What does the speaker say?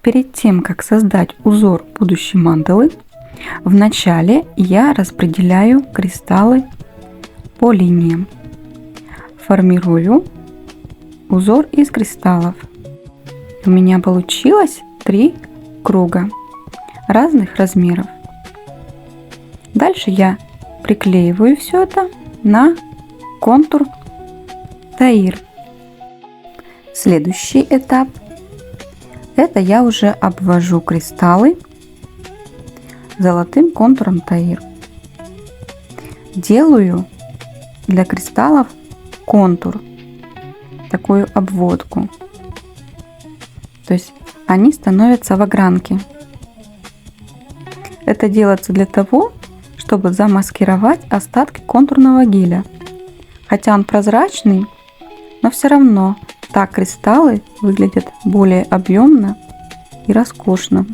Перед тем, как создать узор будущей мандалы, вначале я распределяю кристаллы по линиям. Формирую узор из кристаллов. У меня получилось 3 круга разных размеров. Дальше я приклеиваю все это на контур Таир. Следующий этап — это я уже обвожу кристаллы золотым контуром Таир. Делаю для кристаллов контур, такую обводку. То есть они становятся в огранке. Это делается для того, чтобы замаскировать остатки контурного геля. Хотя он прозрачный, но все равно так кристаллы выглядят более объемно и роскошно.